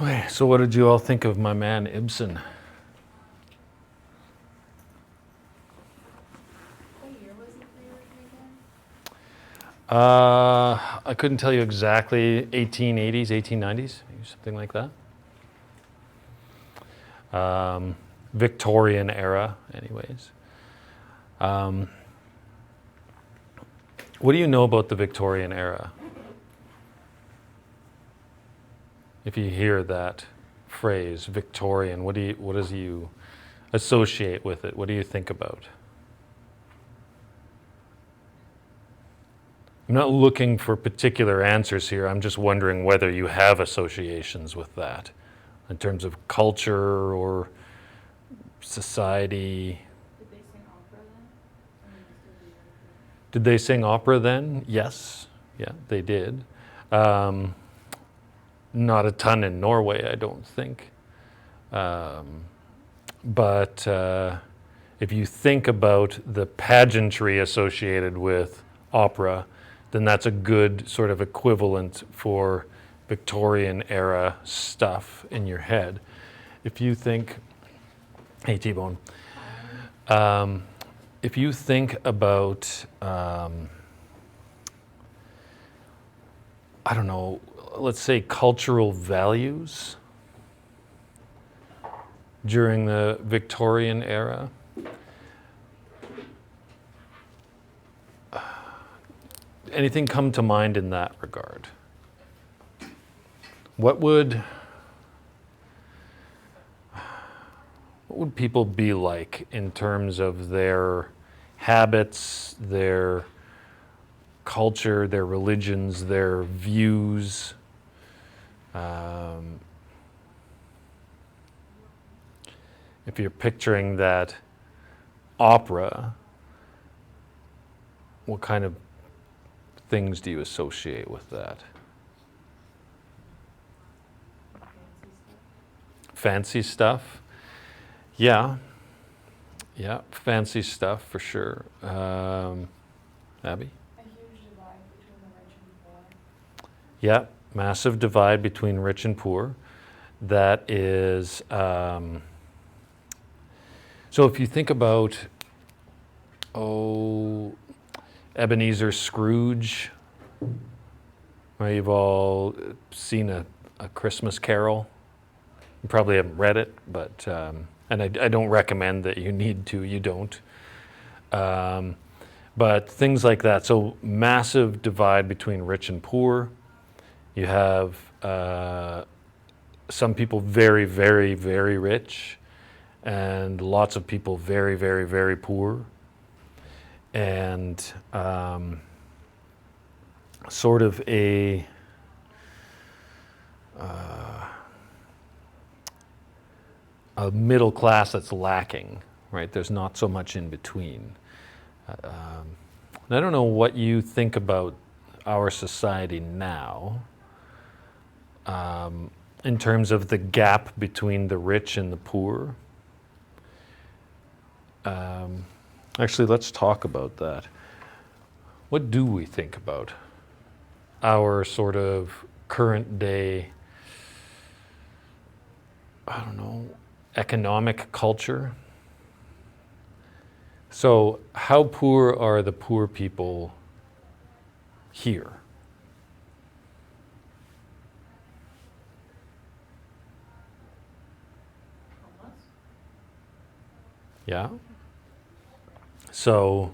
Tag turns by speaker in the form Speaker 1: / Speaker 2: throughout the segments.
Speaker 1: Okay, so what did you all think of my man Ibsen?
Speaker 2: What year was it they were again?
Speaker 1: I couldn't tell you exactly, 1880s, 1890s, maybe something like that. Victorian era, anyways. What do you know about the Victorian era? If you hear that phrase, Victorian, what does you associate with it? What do you think about? I'm not looking for particular answers here. I'm just wondering whether you have associations with that in terms of culture or society.
Speaker 2: Did they sing opera then? I mean, they still do that.
Speaker 1: Did they sing opera then? Yes. Yeah, they did. Um, Not a ton in Norway, I don't think. But if you think about the pageantry associated with opera, then that's a good sort of equivalent for Victorian era stuff in your head. If you think, hey T-Bone, if you think about, I don't know, let's say cultural values during the Victorian era, anything come to mind in that regard? What would people be like in terms of their habits, their culture, their religions, their views? If you're picturing that opera, what kind of things do you associate with that? Fancy stuff? Yeah. Yeah, fancy stuff for sure. Abby?
Speaker 2: A huge divide between the rich and poor.
Speaker 1: Yeah, massive divide between rich and poor. That is, so if you think about, Ebenezer Scrooge, right, you've all seen a Christmas Carol. You probably haven't read it, but, and I don't recommend that you need to, you don't. But things like that. So massive divide between rich and poor. You have some people very, very, very rich, and lots of people very, very, very poor. And sort of a middle class that's lacking, right? There's not so much in between. And I don't know what you think about our society now in terms of the gap between the rich and the poor. Actually, let's talk about that. What do we think about our sort of current day, I don't know, economic culture? So, how poor are the poor people here?
Speaker 2: Homeless?
Speaker 1: Yeah? So,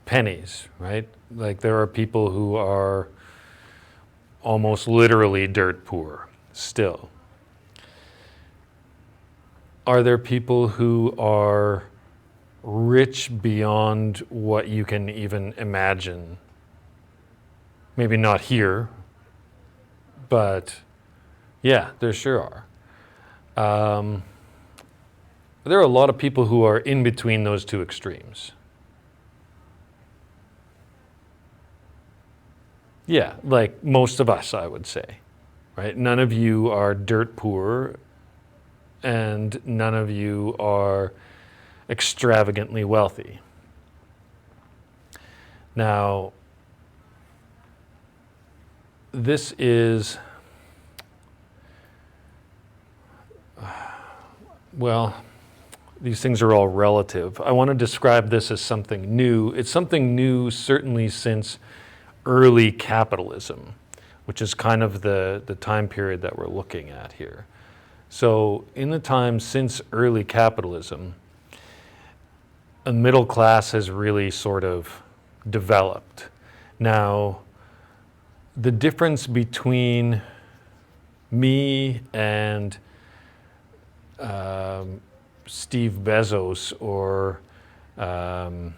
Speaker 1: pennies, right? Like there are people who are almost literally dirt poor still. Are there people who are rich beyond what you can even imagine? Maybe not here, but yeah, there sure are. There are a lot of people who are in between those two extremes. Yeah, like most of us, I would say, right? None of you are dirt poor, and none of you are extravagantly wealthy. Now, this is well, these things are all relative. I want to describe this as something new. It's something new certainly since early capitalism, which is kind of the time period that we're looking at here. So in the time since early capitalism, a middle class has really sort of developed. Now, the difference between me and Steve Bezos or the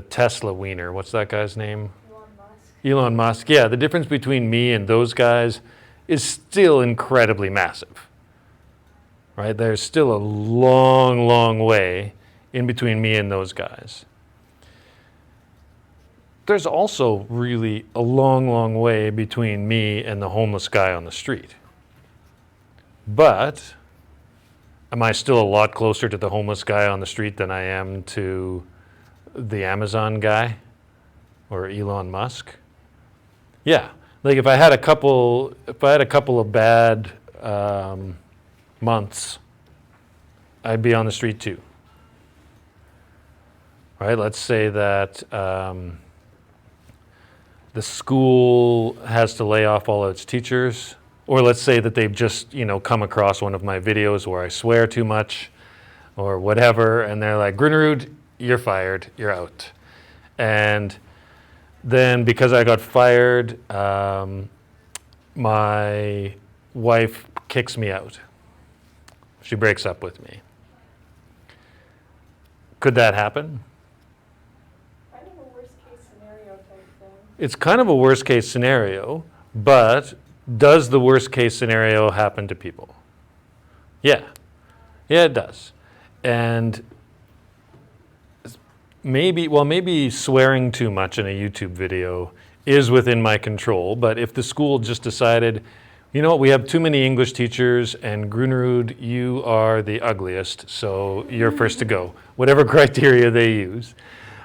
Speaker 1: Tesla wiener, what's that guy's name?
Speaker 2: Elon Musk.
Speaker 1: Elon Musk. Yeah, the difference between me and those guys is still incredibly massive, right? There's still a long, long way in between me and those guys. There's also really a long, long way between me and the homeless guy on the street. But am I still a lot closer to the homeless guy on the street than I am to the Amazon guy or Elon Musk? Yeah. Like if I had a couple of bad months, I'd be on the street too. Right? Let's say that the school has to lay off all its teachers, or let's say that they've just, come across one of my videos where I swear too much or whatever, and they're like, Grunerud, you're fired, you're out. And then because I got fired, my wife kicks me out. She breaks up with me. Could that happen?
Speaker 2: Kind of a worst case scenario type thing.
Speaker 1: It's kind of a worst case scenario, but does the worst case scenario happen to people? Yeah. Yeah, it does. And maybe swearing too much in a YouTube video is within my control, but if the school just decided, you know what, we have too many English teachers and Grunerud, you are the ugliest, so you're first to go, whatever criteria they use.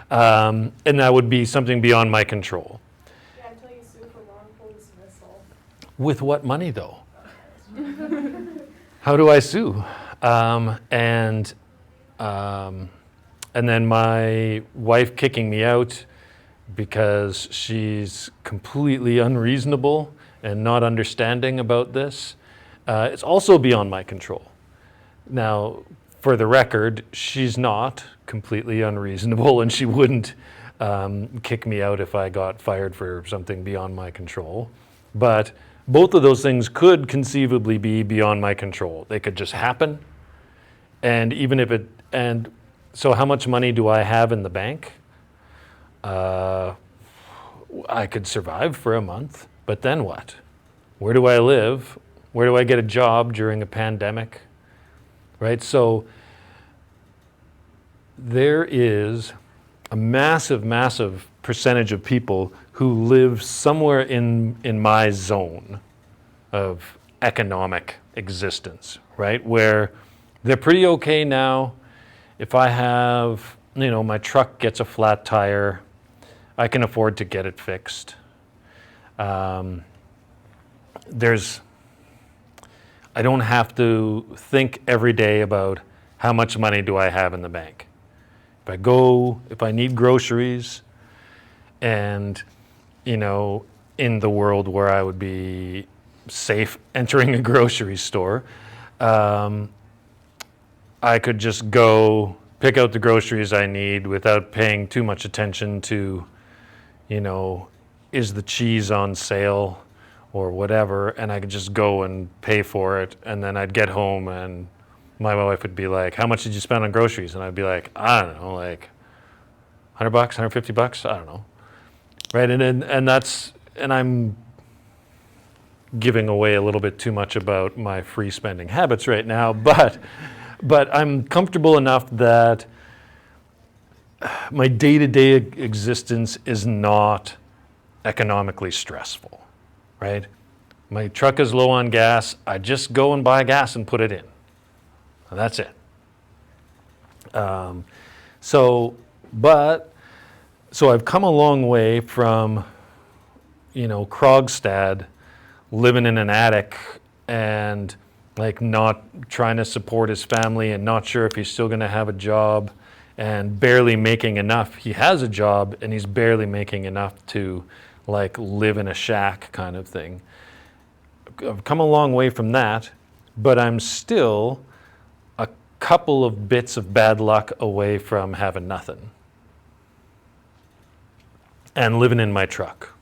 Speaker 1: And that would be something beyond my control.
Speaker 2: Yeah, until you sue for wrongful dismissal.
Speaker 1: With what money though? How do I sue? And then my wife kicking me out because she's completely unreasonable and not understanding about this. It's also beyond my control. Now, for the record, she's not completely unreasonable and she wouldn't kick me out if I got fired for something beyond my control. But both of those things could conceivably be beyond my control. They could just happen. And even if so how much money do I have in the bank? I could survive for a month, but then what? Where do I live? Where do I get a job during a pandemic? Right? So there is a massive, massive percentage of people who live somewhere in my zone of economic existence, right? Where they're pretty okay now. If I have, my truck gets a flat tire, I can afford to get it fixed. I don't have to think every day about how much money do I have in the bank. If I need groceries and, in the world where I would be safe entering a grocery store, I could just go pick out the groceries I need without paying too much attention to, is the cheese on sale or whatever, and I could just go and pay for it, and then I'd get home and my wife would be like, how much did you spend on groceries? And I'd be like, I don't know, like $100, $150, I don't know. Right, and I'm giving away a little bit too much about my free spending habits right now, but I'm comfortable enough that my day-to-day existence is not economically stressful, right? My truck is low on gas. I just go and buy gas and put it in. And that's it. So I've come a long way from, Krogstad, living in an attic and like not trying to support his family and not sure if he's still going to have a job and barely making enough. He has a job and he's barely making enough to like live in a shack kind of thing. I've come a long way from that, but I'm still a couple of bits of bad luck away from having nothing and living in my truck,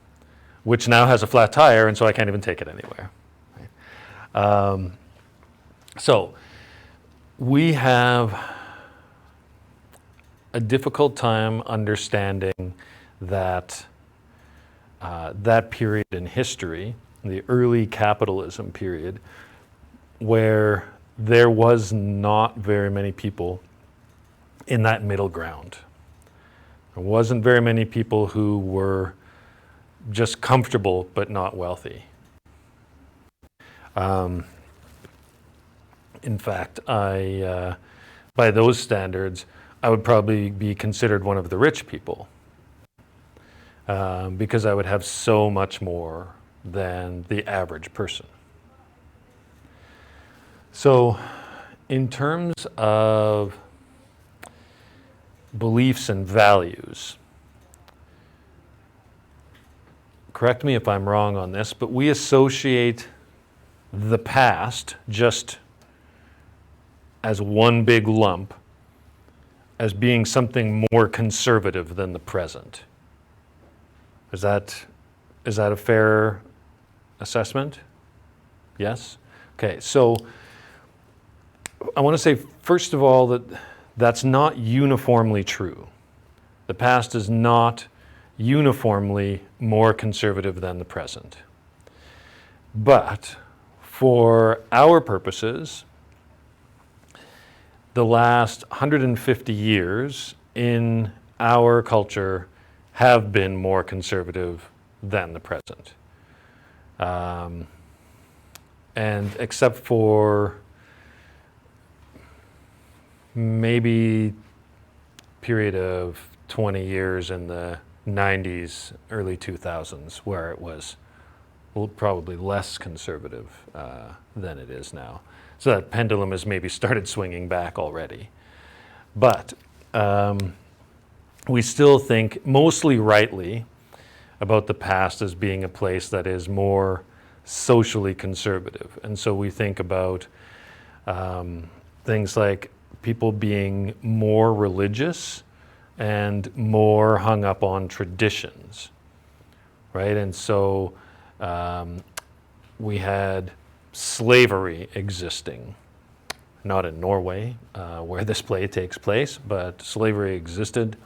Speaker 1: which now has a flat tire, and so I can't even take it anywhere. So we have a difficult time understanding that that period in history, the early capitalism period, where there was not very many people in that middle ground. There wasn't very many people who were just comfortable but not wealthy. In fact, by those standards, I would probably be considered one of the rich people because I would have so much more than the average person. So, in terms of beliefs and values, correct me if I'm wrong on this, but we associate the past just as one big lump as being something more conservative than the present. Is that a fair assessment? Yes? Okay, so I want to say, first of all, that that's not uniformly true. The past is not uniformly more conservative than the present. But for our purposes, the last 150 years in our culture have been more conservative than the present. And except for maybe period of 20 years in the 90s, early 2000s, where it was probably less conservative than it is now. So that pendulum has maybe started swinging back already. But we still think, mostly rightly, about the past as being a place that is more socially conservative. And so we think about things like people being more religious and more hung up on traditions, right? And so we had slavery existing, not in Norway, where this play takes place, but slavery existed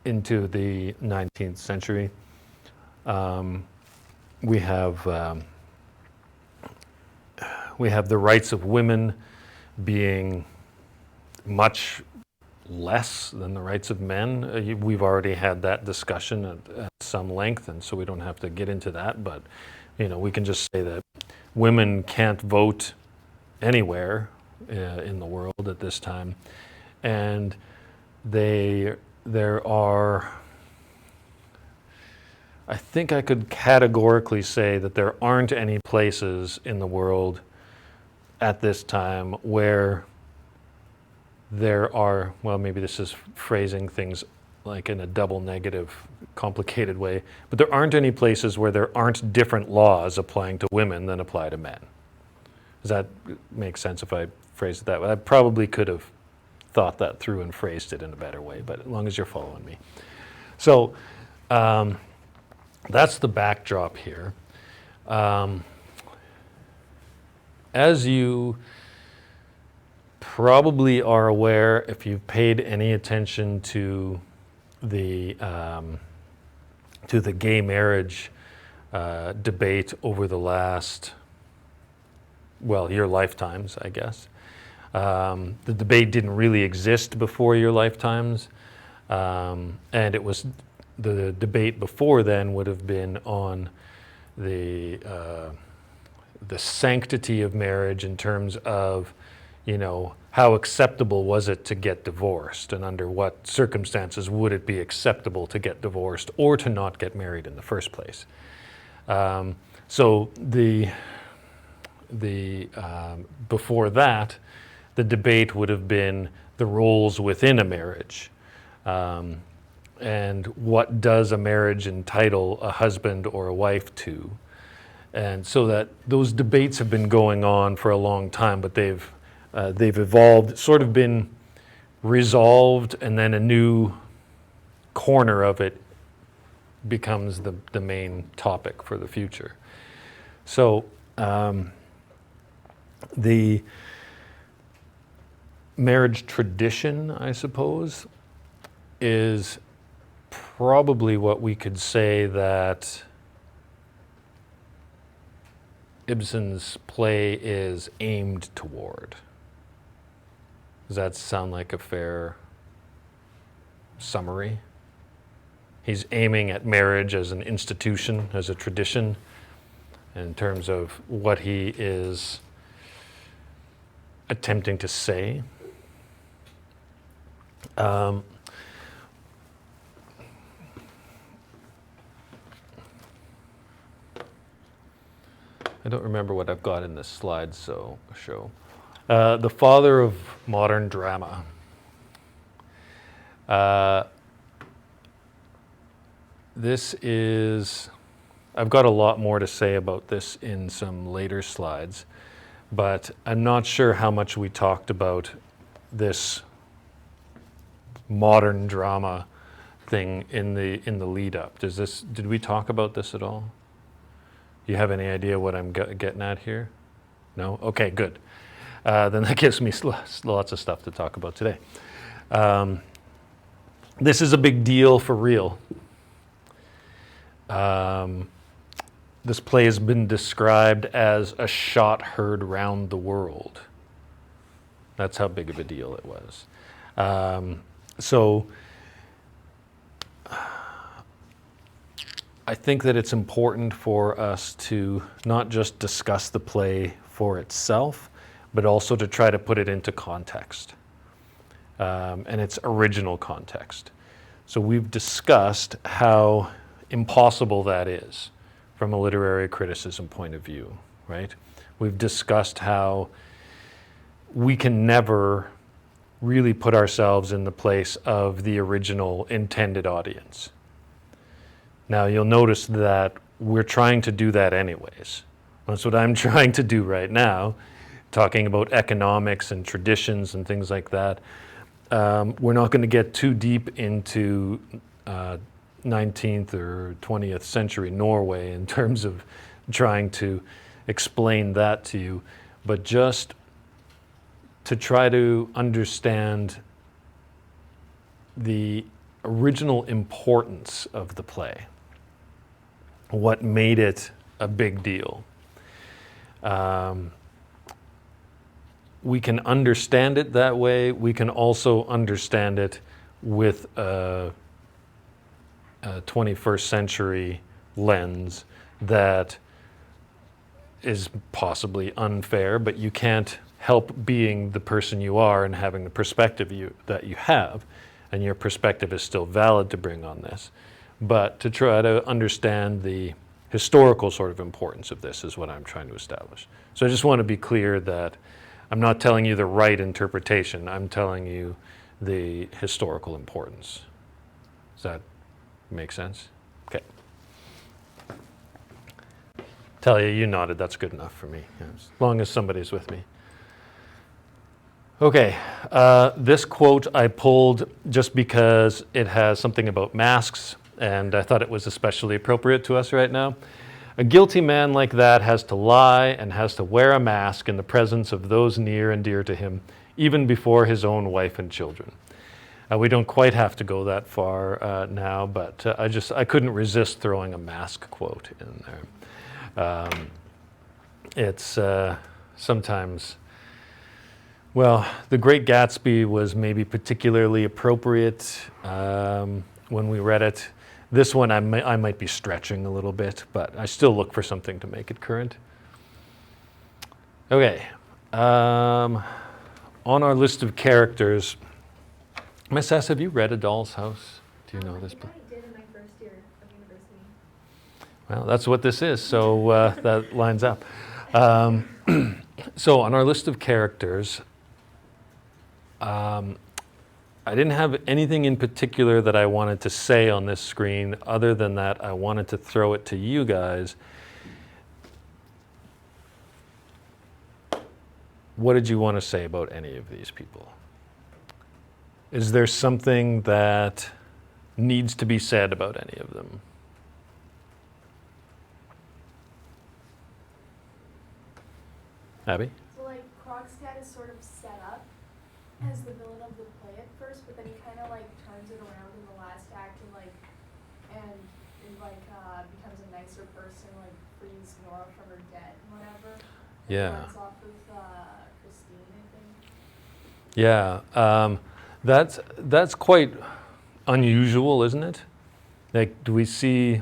Speaker 1: into the 19th century. We have the rights of women being much less than the rights of men. We've already had that discussion at some length, and so we don't have to get into that, but we can just say that women can't vote anywhere in the world at this time. And there are, I think I could categorically say that there aren't any places in the world at this time where there are, well, maybe this is phrasing things like in a double negative, complicated way, but there aren't any places where there aren't different laws applying to women than apply to men. Does that make sense if I phrased it that way? I probably could have thought that through and phrased it in a better way, but as long as you're following me. So that's the backdrop here. As you probably are aware, if you've paid any attention to the gay marriage debate over the last, well, your lifetimes, I guess. The debate didn't really exist before your lifetimes, and it was the debate before then would have been on the sanctity of marriage in terms of, how acceptable was it to get divorced, and under what circumstances would it be acceptable to get divorced or to not get married in the first place. So the before that, the debate would have been the roles within a marriage. And what does a marriage entitle a husband or a wife to? And so that those debates have been going on for a long time, but they've evolved, sort of been resolved, and then a new corner of it becomes the main topic for the future. So the marriage tradition, I suppose, is probably what we could say that Ibsen's play is aimed toward. Does that sound like a fair summary? He's aiming at marriage as an institution, as a tradition, in terms of what he is attempting to say. I don't remember what I've got in this slide, so show. The father of modern drama. This is, I've got a lot more to say about this in some later slides, but I'm not sure how much we talked about this modern drama thing in the lead up. Did we talk about this at all? Do you have any idea what I'm getting at here? No? Okay, good. Then that gives me lots of stuff to talk about today. This is a big deal for real. This play has been described as a shot heard round the world. That's how big of a deal it was. So I think that it's important for us to not just discuss the play for itself, but also to try to put it into context, and its original context. So we've discussed how impossible that is from a literary criticism point of view, right? We've discussed how we can never really put ourselves in the place of the original intended audience. Now, you'll notice that we're trying to do that anyways. That's what I'm trying to do right now, talking about economics and traditions and things like that. We're not going to get too deep into 19th or 20th century Norway in terms of trying to explain that to you, but just to try to understand the original importance of the play, what made it a big deal. We can understand it that way. We can also understand it with a 21st century lens that is possibly unfair, but you can't help being the person you are and having the perspective that you have, and your perspective is still valid to bring on this. But to try to understand the historical sort of importance of this is what I'm trying to establish. So I just want to be clear that I'm not telling you the right interpretation. I'm telling you the historical importance. Does that make sense? Okay. Talia, you nodded. That's good enough for me, as long as somebody's with me. Okay, this quote I pulled just because it has something about masks, and I thought it was especially appropriate to us right now. A guilty man like that has to lie and has to wear a mask in the presence of those near and dear to him, even before his own wife and children. We don't quite have to go that far now, but I couldn't resist throwing a mask quote in there. It's sometimes, well, The Great Gatsby was maybe particularly appropriate when we read it. This one I might be stretching a little bit, but I still look for something to make it current. Okay, on our list of characters, Miss S, have you read A Doll's House? Do you know this book?
Speaker 3: I did in my first year of university.
Speaker 1: Well, that's what this is, so that lines up. So on our list of characters, I didn't have anything in particular that I wanted to say on this screen other than that I wanted to throw it to you guys. What did you want to say about any of these people? Is there something that needs to be said about any of them? Abby?
Speaker 2: So like Krogstad is sort of set up as the villain of the play at first, but then he kind of like turns it around in the last act and becomes a nicer person, like frees Nora from her debt and whatever.
Speaker 1: Yeah.
Speaker 2: Runs off with Christine, I think.
Speaker 1: Yeah, that's quite unusual, isn't it? Like, do we see?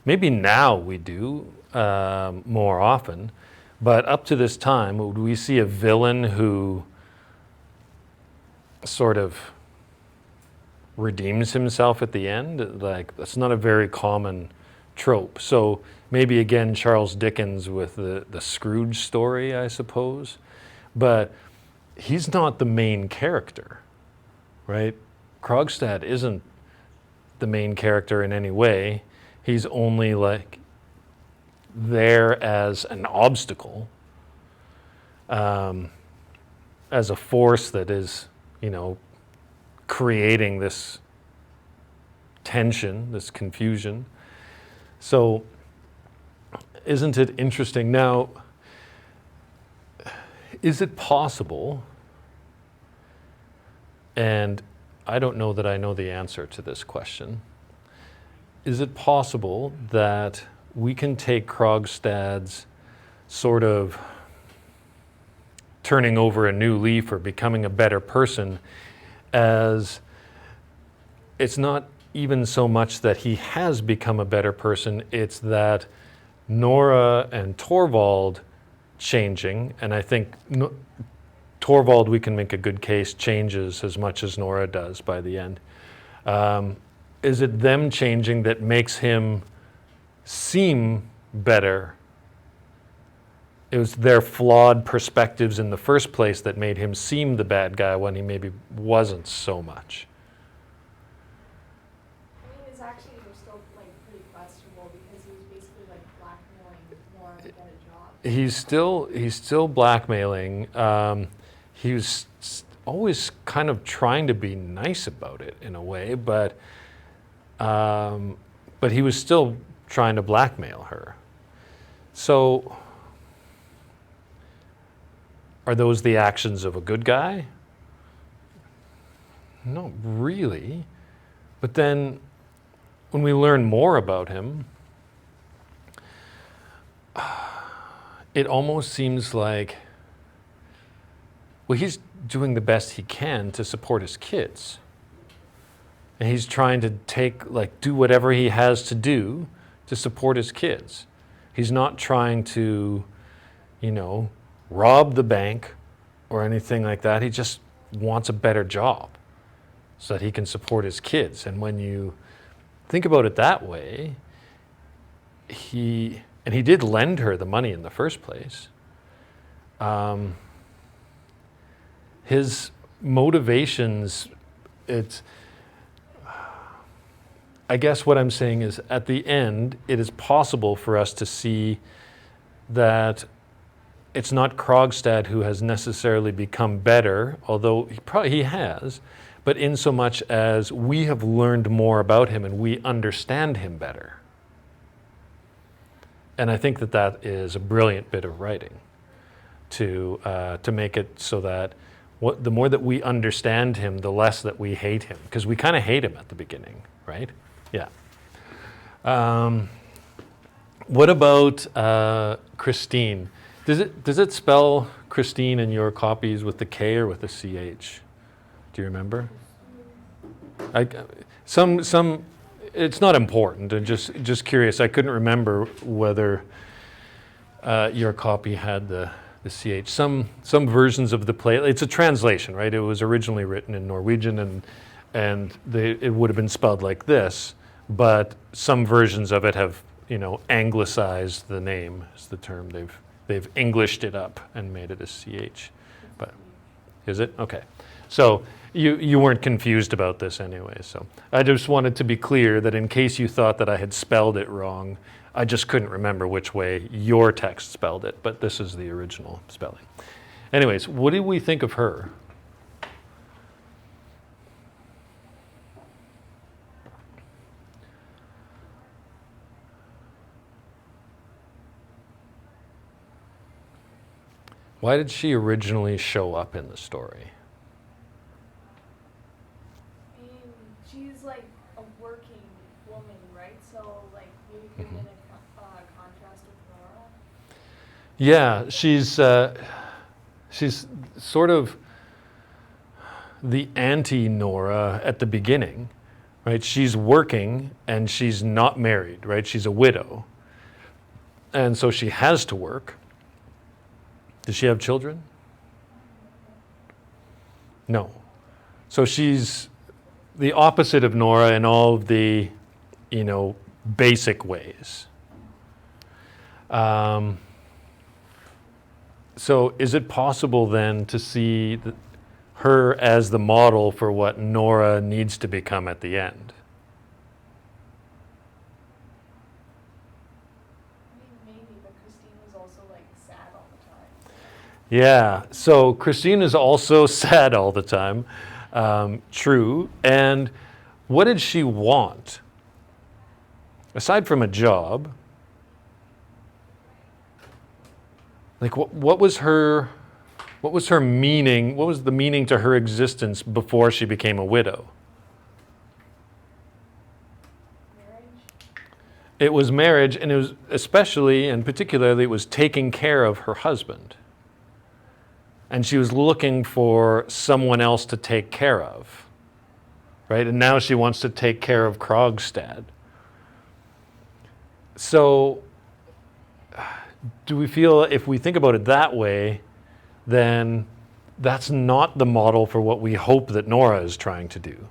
Speaker 1: Maybe now we do more often, but up to this time, would we see a villain who sort of redeems himself at the end? Like, that's not a very common trope. So maybe again Charles Dickens with the Scrooge story, I suppose, but he's not the main character, right? Krogstad isn't the main character in any way. He's only like there as an obstacle, as a force that is, creating this tension, this confusion. So isn't it interesting? Now, is it possible, and I don't know that I know the answer to this question, is it possible that we can take Krogstad's sort of turning over a new leaf or becoming a better person as it's not even so much that he has become a better person, it's that Nora and Torvald changing, and I think Torvald, we can make a good case, changes as much as Nora does by the end. Is it them changing that makes him seem better? It was their flawed perspectives in the first place that made him seem the bad guy when he maybe wasn't so much.
Speaker 2: I mean, his actions are still like pretty questionable because he was basically like blackmailing Nora to get a job.
Speaker 1: He's still blackmailing. He was always kind of trying to be nice about it in a way, but he was still trying to blackmail her. So, are those the actions of a good guy? Not really. But then, when we learn more about him, it almost seems like, well, he's doing the best he can to support his kids. And he's trying to do whatever he has to do to support his kids. He's not trying to, rob the bank or anything like that. He just wants a better job so that he can support his kids. And when you think about it that way, he did lend her the money in the first place. His motivations, I guess what I'm saying is at the end, it is possible for us to see that it's not Krogstad who has necessarily become better, although he has, but in so much as we have learned more about him and we understand him better. And I think that is a brilliant bit of writing to make it so that the more that we understand him, the less that we hate him, because we kind of hate him at the beginning, right? Yeah. What about Christine? Does it spell Christine in your copies with the K or with the CH? Do you remember? Some. It's not important. I'm just curious. I couldn't remember whether your copy had the CH. Some versions of the play. It's a translation, right? It was originally written in Norwegian, and it would have been spelled like this. But some versions of it have, anglicized the name, is the term they've they've Englished it up and made it a CH. But is it? Okay. So you weren't confused about this anyway. So I just wanted to be clear that in case you thought that I had spelled it wrong, I just couldn't remember which way your text spelled it, but this is the original spelling. Anyways, what did we think of her? Why did she originally show up in the story?
Speaker 2: I mean, she's like a working woman, right? So like maybe put it in a contrast with Nora.
Speaker 1: Yeah, she's sort of the anti-Nora at the beginning, right? She's working and she's not married, right? She's a widow. And so she has to work. Does she have children? No. So she's the opposite of Nora in all of the, basic ways. So is it possible then to see her as the model for what Nora needs to become at the end?
Speaker 2: Maybe, but Christine was also like sad all the time.
Speaker 1: Yeah, so Christine is also sad all the time. True. And what did she want? Aside from a job, like what was her meaning? What was the meaning to her existence before she became a widow?
Speaker 2: Marriage.
Speaker 1: It was marriage, and it was especially and particularly it was taking care of her husband. And she was looking for someone else to take care of, right? And now she wants to take care of Krogstad. So do we feel, if we think about it that way, then that's not the model for what we hope that Nora is trying to do,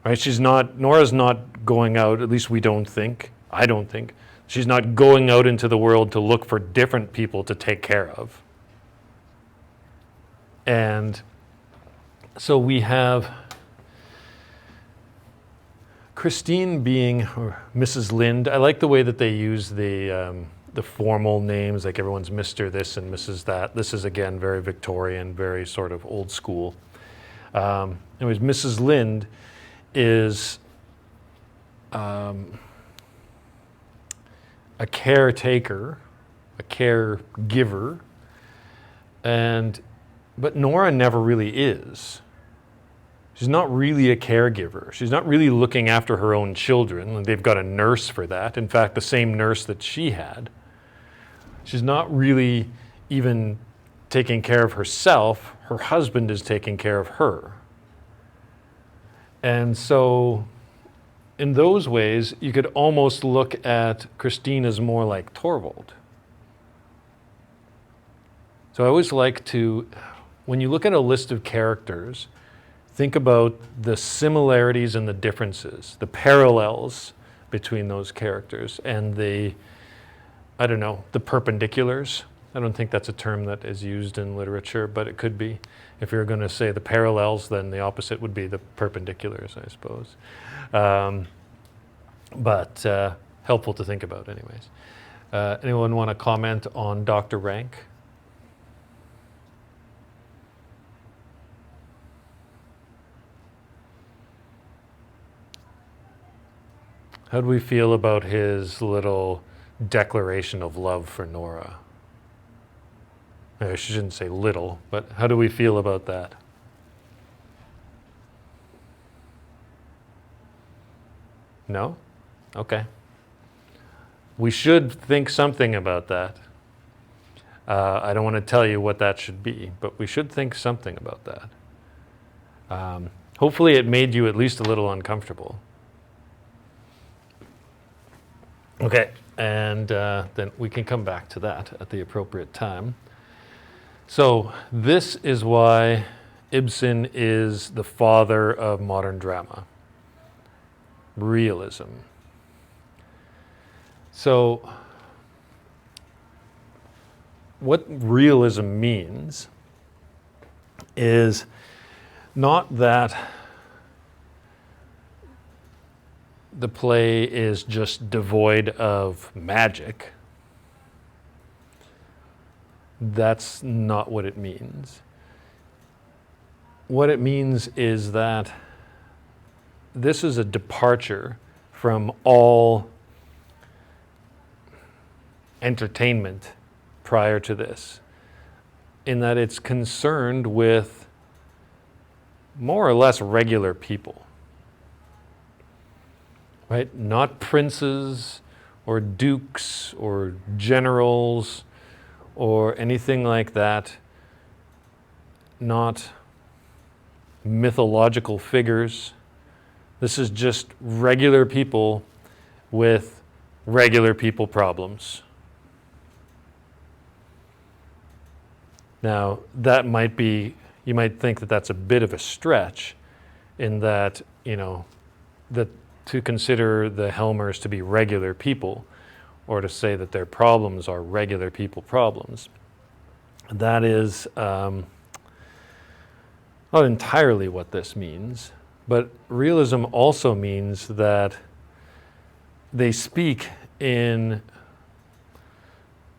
Speaker 1: right? Nora's not going out, at least I don't think, she's not going out into the world to look for different people to take care of. And so we have Christine being Mrs. Lind. I like the way that they use the formal names, like everyone's Mr. this and Mrs. that. This is, again, very Victorian, very sort of old school. Anyways, Mrs. Lind is a caretaker, a caregiver, but Nora never really is. She's not really a caregiver. She's not really looking after her own children. They've got a nurse for that. In fact, the same nurse that she had. She's not really even taking care of herself. Her husband is taking care of her. And so in those ways, you could almost look at Christine as more like Torvald. So I always like to, when you look at a list of characters, think about the similarities and the differences, the parallels between those characters and the perpendiculars. I don't think that's a term that is used in literature, but it could be. If you're going to say the parallels, then the opposite would be the perpendiculars, I suppose. But helpful to think about anyways. Anyone want to comment on Dr. Rank? How do we feel about his little declaration of love for Nora? I shouldn't say little, but how do we feel about that? No? Okay. We should think something about that. I don't want to tell you what that should be, but we should think something about that. Hopefully it made you at least a little uncomfortable. Okay, and then we can come back to that at the appropriate time. So this is why Ibsen is the father of modern drama. Realism. So what realism means is not that the play is just devoid of magic. That's not what it means. What it means is that this is a departure from all entertainment prior to this, in that it's concerned with more or less regular people, right? Not princes or dukes or generals or anything like that, not mythological figures. This is just regular people with regular people problems. Now, that might be, you might think that that's a bit of a stretch, in that, that to consider the Helmers to be regular people, or to say that their problems are regular people problems. That is not entirely what this means, but realism also means that they speak in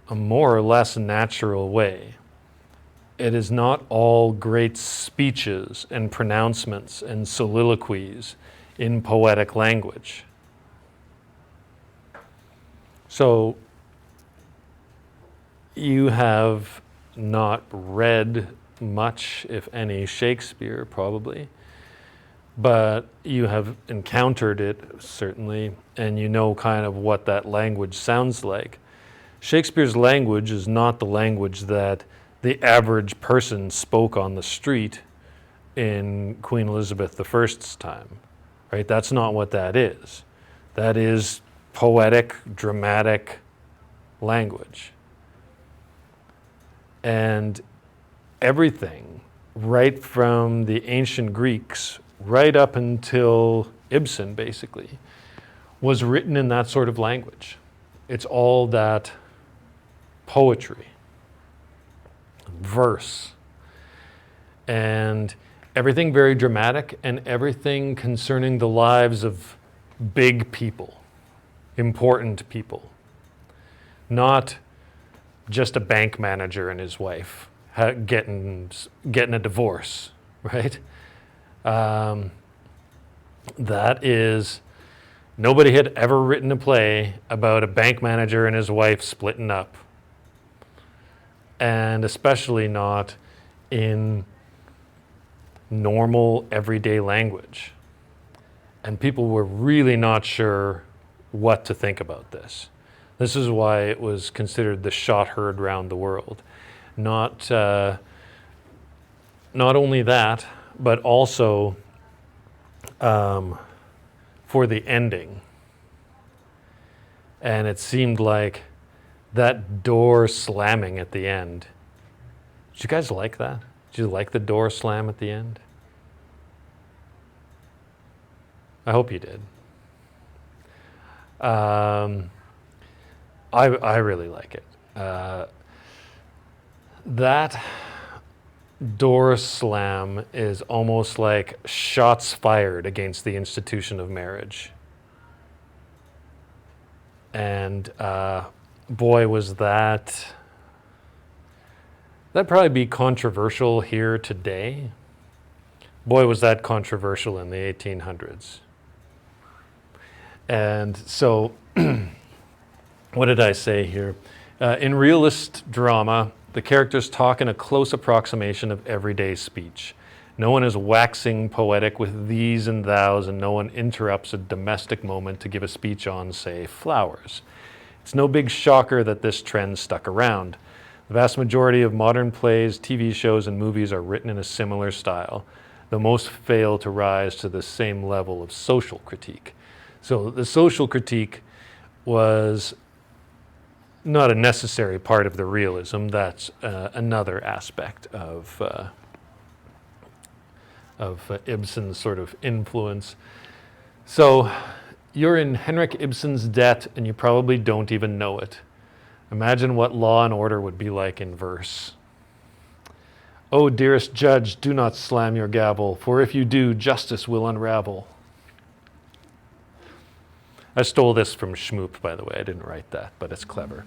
Speaker 1: a more or less natural way. It is not all great speeches and pronouncements and soliloquies in poetic language. So you have not read much, if any, Shakespeare, probably, but you have encountered it, certainly, and you know kind of what that language sounds like. Shakespeare's language is not the language that the average person spoke on the street in Queen Elizabeth I's time, right? That's not what that is. That is poetic, dramatic language. And everything, right from the ancient Greeks, right up until Ibsen, basically, was written in that sort of language. It's all that poetry, verse, and everything very dramatic, and everything concerning the lives of big people, important people, not just a bank manager and his wife getting a divorce, right? That is, nobody had ever written a play about a bank manager and his wife splitting up, and especially not in normal everyday language. And people were really not sure what to think about this. This is why it was considered the shot heard round the world. Not only that, but also for the ending. And it seemed like that door slamming at the end. Did you guys like that? Did you like the door slam at the end? I hope you did. I really like it. That door slam is almost like shots fired against the institution of marriage. And boy, was that'd probably be controversial here today. Boy, was that controversial in the 1800s. And so, what did I say here? In realist drama, the characters talk in a close approximation of everyday speech. No one is waxing poetic with these and thous, and no one interrupts a domestic moment to give a speech on, say, flowers. It's no big shocker that this trend stuck around. The vast majority of modern plays, TV shows, and movies are written in a similar style, though most fail to rise to the same level of social critique. So the social critique was not a necessary part of the realism. That's another aspect of Ibsen's sort of influence. So you're in Henrik Ibsen's debt, and you probably don't even know it. Imagine what law and order would be like in verse. Oh, dearest judge, do not slam your gavel, for if you do, justice will unravel. I stole this from Schmoop, by the way. I didn't write that, but it's clever.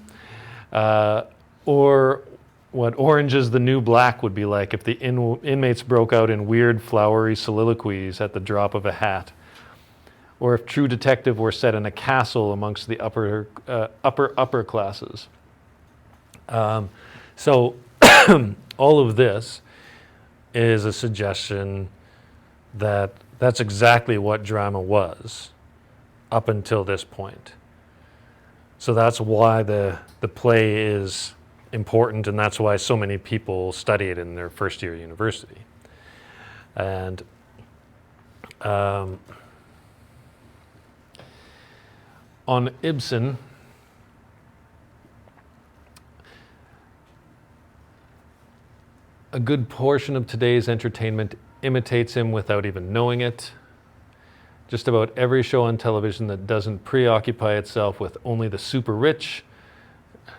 Speaker 1: Or what Orange is the New Black would be like if the inmates broke out in weird, flowery soliloquies at the drop of a hat. Or if True Detective were set in a castle amongst the upper classes. So all of this is a suggestion that that's exactly what drama was up until this point. So that's why the play is important, and that's why so many people study it in their first year of university. And on Ibsen, a good portion of today's entertainment imitates him without even knowing it. Just about every show on television that doesn't preoccupy itself with only the super rich,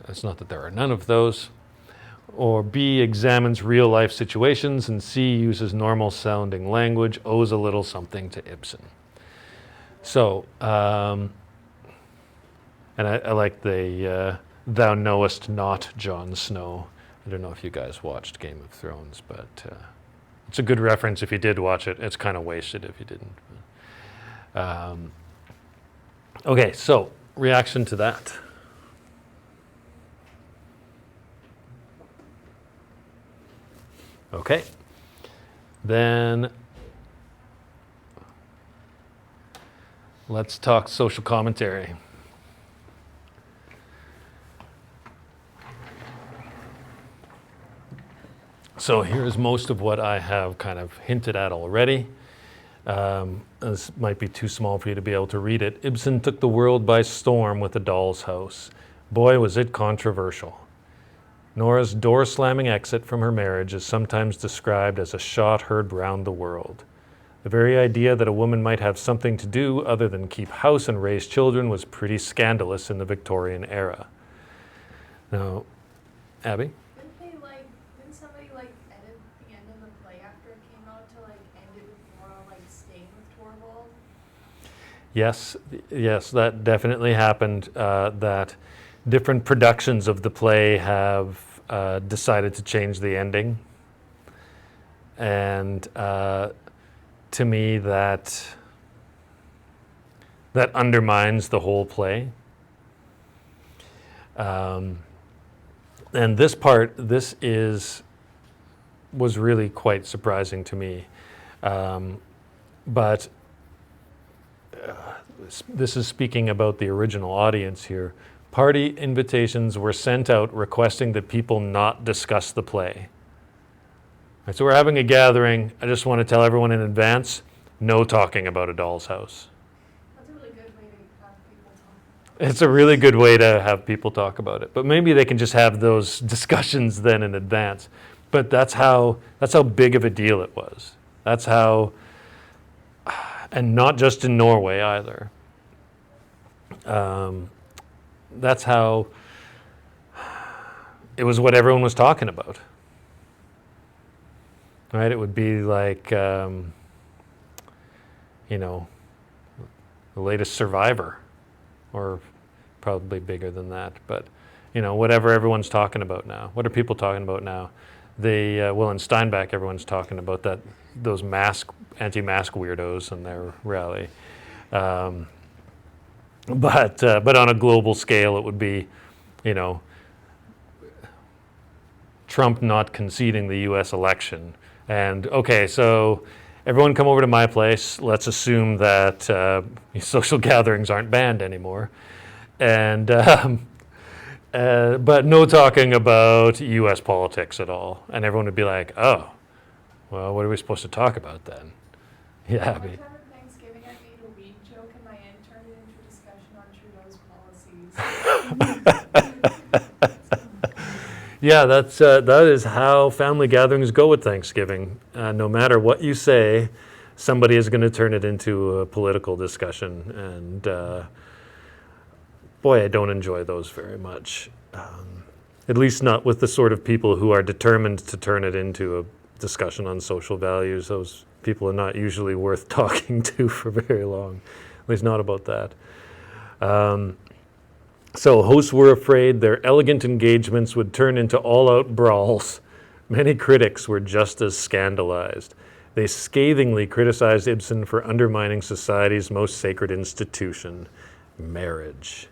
Speaker 1: it's not that there are none of those, or B, examines real life situations, and C, uses normal sounding language, owes a little something to Ibsen. So, and I like the thou knowest not Jon Snow. I don't know if you guys watched Game of Thrones, but it's a good reference if you did watch it. It's kind of wasted if you didn't. Okay, so reaction to that. Okay, then let's talk social commentary. So here's most of what I have kind of hinted at already. This might be too small for you to be able to read it. Ibsen took the world by storm with A Doll's House. Boy, was it controversial. Nora's door-slamming exit from her marriage is sometimes described as a shot heard round the world. The very idea that a woman might have something to do other than keep house and raise children was pretty scandalous in the Victorian era. Now, Abby?
Speaker 2: Didn't somebody edit the end of the play after it came out to end it with Nora staying with Torvald?
Speaker 1: Yes, that definitely happened. That different productions of the play have decided to change the ending, and to me that undermines the whole play. And this was really quite surprising to me. But this is speaking about the original audience here. Party invitations were sent out requesting that people not discuss the play. Right, so we're having a gathering. I just want to tell everyone in advance, no talking about A Doll's House.
Speaker 2: That's a really good way to have people talk.
Speaker 1: It's a really good way to have people talk about it. But maybe they can just have those discussions then in advance. But that's how big of a deal it was. That's how, and not just in Norway either. That's how it was what everyone was talking about. Right? It would be like, the latest Survivor, or probably bigger than that. But, whatever everyone's talking about now. What are people talking about now? In Steinbach, everyone's talking about those anti-mask weirdos and their rally. But on a global scale, it would be, Trump not conceding the U.S. election. And, okay, so everyone come over to my place. Let's assume that social gatherings aren't banned anymore. And but no talking about U.S. politics at all. And everyone would be like, oh, well, what are we supposed to talk about then? Yeah, Abby.
Speaker 2: One time at Thanksgiving, I made a weed joke, and my aunt turned it into a discussion on Trudeau's policies.
Speaker 1: Yeah, that is how family gatherings go at Thanksgiving. No matter what you say, somebody is going to turn it into a political discussion. And boy, I don't enjoy those very much. At least not with the sort of people who are determined to turn it into a discussion on social values. Those people are not usually worth talking to for very long, at least not about that. So hosts were afraid their elegant engagements would turn into all-out brawls. Many critics were just as scandalized. They scathingly criticized Ibsen for undermining society's most sacred institution, marriage.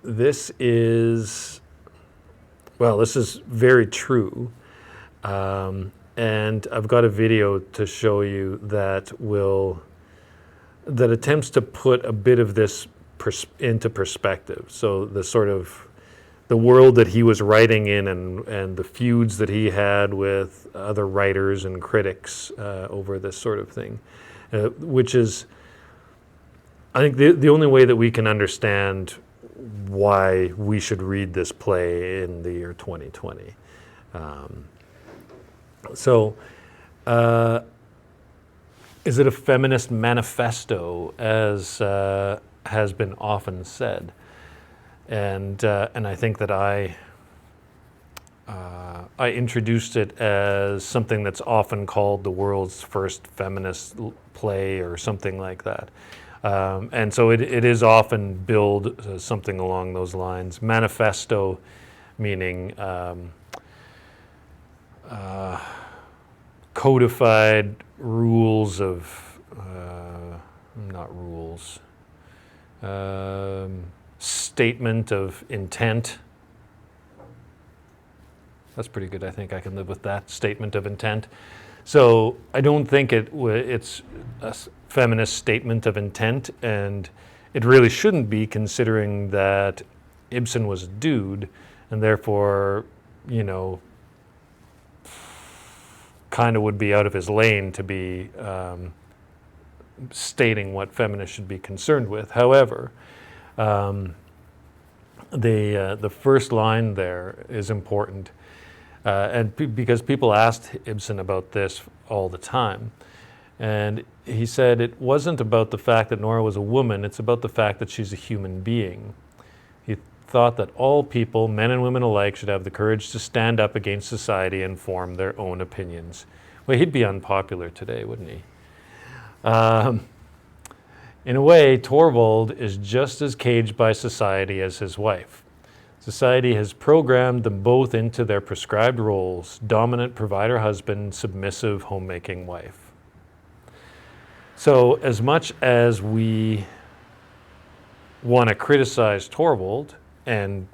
Speaker 1: This is very true. And I've got a video to show you that attempts to put a bit of this into perspective. So the world that he was writing in and the feuds that he had with other writers and critics over this sort of thing, which is, I think, the only way that we can understand why we should read this play in the year 2020. Is it a feminist manifesto, as has been often said? And I think that I introduced it as something that's often called the world's first feminist play or something like that. And so it is often billed something along those lines. Manifesto meaning codified rules of, not rules, statement of intent. That's pretty good. I think I can live with that, statement of intent. So I don't think it's a feminist statement of intent, and it really shouldn't be, considering that Ibsen was a dude, and therefore, kind of would be out of his lane to be stating what feminists should be concerned with. However, the first line there is important, because people asked Ibsen about this all the time, and he said it wasn't about the fact that Nora was a woman, it's about the fact that she's a human being. He thought that all people, men and women alike, should have the courage to stand up against society and form their own opinions. Well, he'd be unpopular today, wouldn't he? In a way, Torvald is just as caged by society as his wife. Society has programmed them both into their prescribed roles: dominant provider husband, submissive homemaking wife. So as much as we want to criticize Torvald, and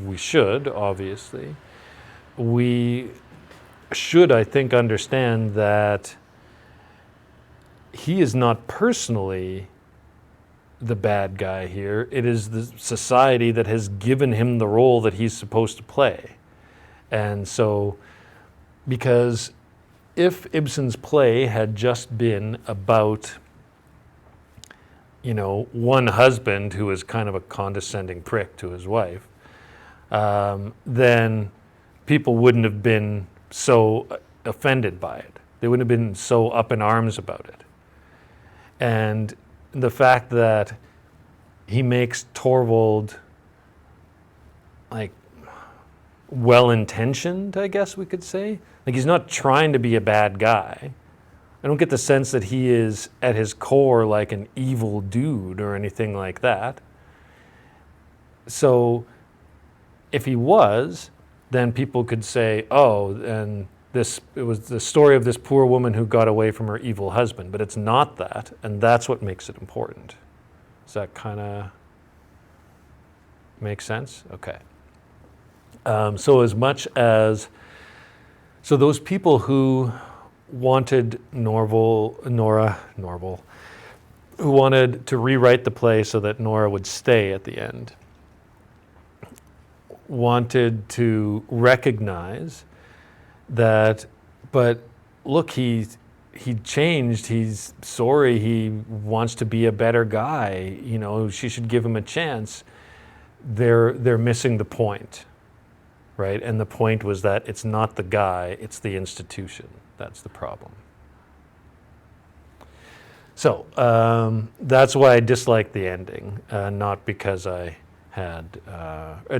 Speaker 1: we should, obviously, we should, I think, understand that he is not personally the bad guy here. It is the society that has given him the role that he's supposed to play. And so, because if Ibsen's play had just been about, one husband who is kind of a condescending prick to his wife, then people wouldn't have been so offended by it. They wouldn't have been so up in arms about it. And the fact that he makes Torvald well-intentioned, I guess we could say. He's not trying to be a bad guy. I don't get the sense that he is at his core like an evil dude or anything like that. So if he was, then people could say, oh, and it was the story of this poor woman who got away from her evil husband. But it's not that, and that's what makes it important. Does that kind of make sense? Okay. So those people who wanted Nora, who wanted to rewrite the play so that Nora would stay at the end, wanted to recognize that, but look, he changed, he's sorry, he wants to be a better guy, she should give him a chance. They're missing the point, right? And the point was that it's not the guy, it's the institution. That's the problem. So that's why I disliked the ending, not because I had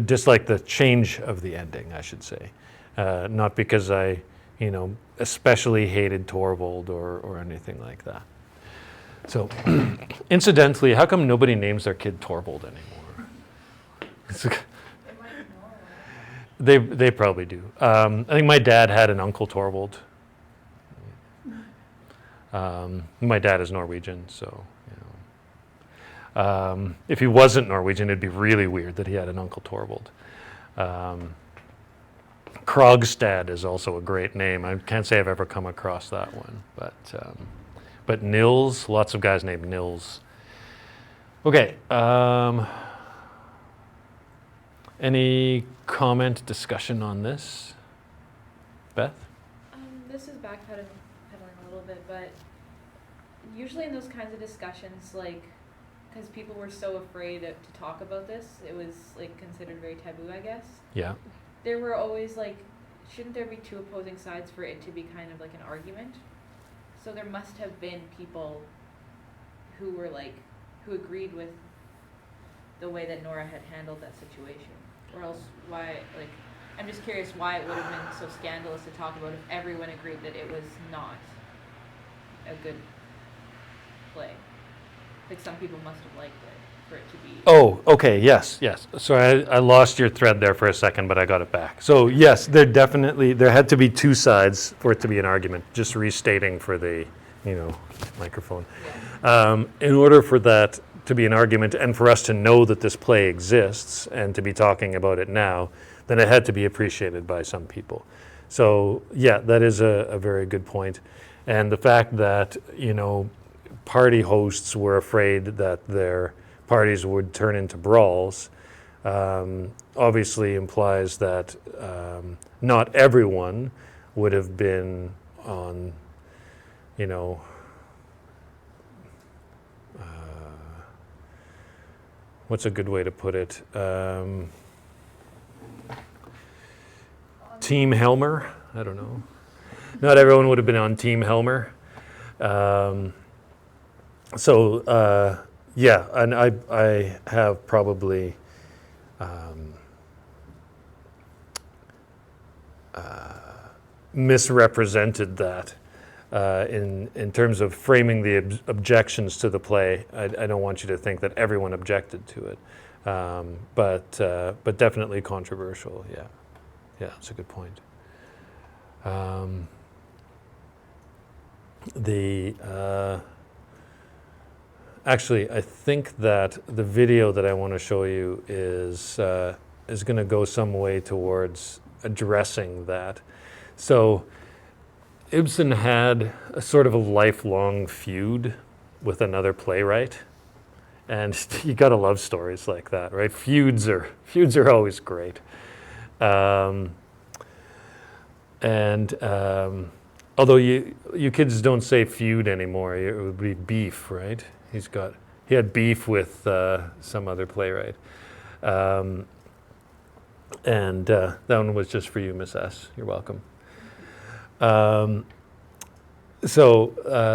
Speaker 1: disliked the change of the ending, I should say, not because I, especially hated Torvald or anything like that. So, incidentally, how come nobody names their kid Torvald anymore? They probably do. I think my dad had an uncle Torvald. My dad is Norwegian, so if he wasn't Norwegian, it'd be really weird that he had an uncle Torvald. Krogstad is also a great name. I can't say I've ever come across that one, but Nils, lots of guys named Nils. Okay. Any comment, discussion on this? Beth?
Speaker 3: This is backpedaling a little bit, but usually in those kinds of discussions, like, because people were so afraid to talk about this, it was like considered very taboo, I guess.
Speaker 1: Yeah.
Speaker 3: There were always like, shouldn't there be two opposing sides for it to be kind of like an argument? So there must have been people who were like, who agreed with the way that Nora had handled that situation. Or else why, like, I'm just curious why it would have been so scandalous to talk about if everyone agreed that it was not a good play. Like, some people must have liked it for it to be.
Speaker 1: Oh, okay, yes. Sorry, I lost your thread there for a second, but I got it back. So yes, there had to be two sides for it to be an argument, just restating for the, microphone.
Speaker 3: Yeah.
Speaker 1: In order for that to be an argument and for us to know that this play exists and to be talking about it now, then it had to be appreciated by some people. So yeah, that is a very good point. And the fact that, party hosts were afraid that their parties would turn into brawls obviously implies that not everyone would have been on, what's a good way to put it? Team Helmer? I don't know. Not everyone would have been on Team Helmer. Yeah, and I have probably misrepresented that in terms of framing the objections to the play. I don't want you to think that everyone objected to it, but definitely controversial. Yeah, that's a good point. Actually, I think that the video that I want to show you is going to go some way towards addressing that. So Ibsen had a sort of a lifelong feud with another playwright, and you gotta love stories like that, right? Feuds are always great. Although you kids don't say feud anymore, it would be beef, right? He had beef with some other playwright. And that one was just for you, Miss S. You're welcome. So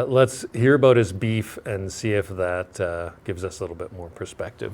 Speaker 1: let's hear about his beef and see if that gives us a little bit more perspective.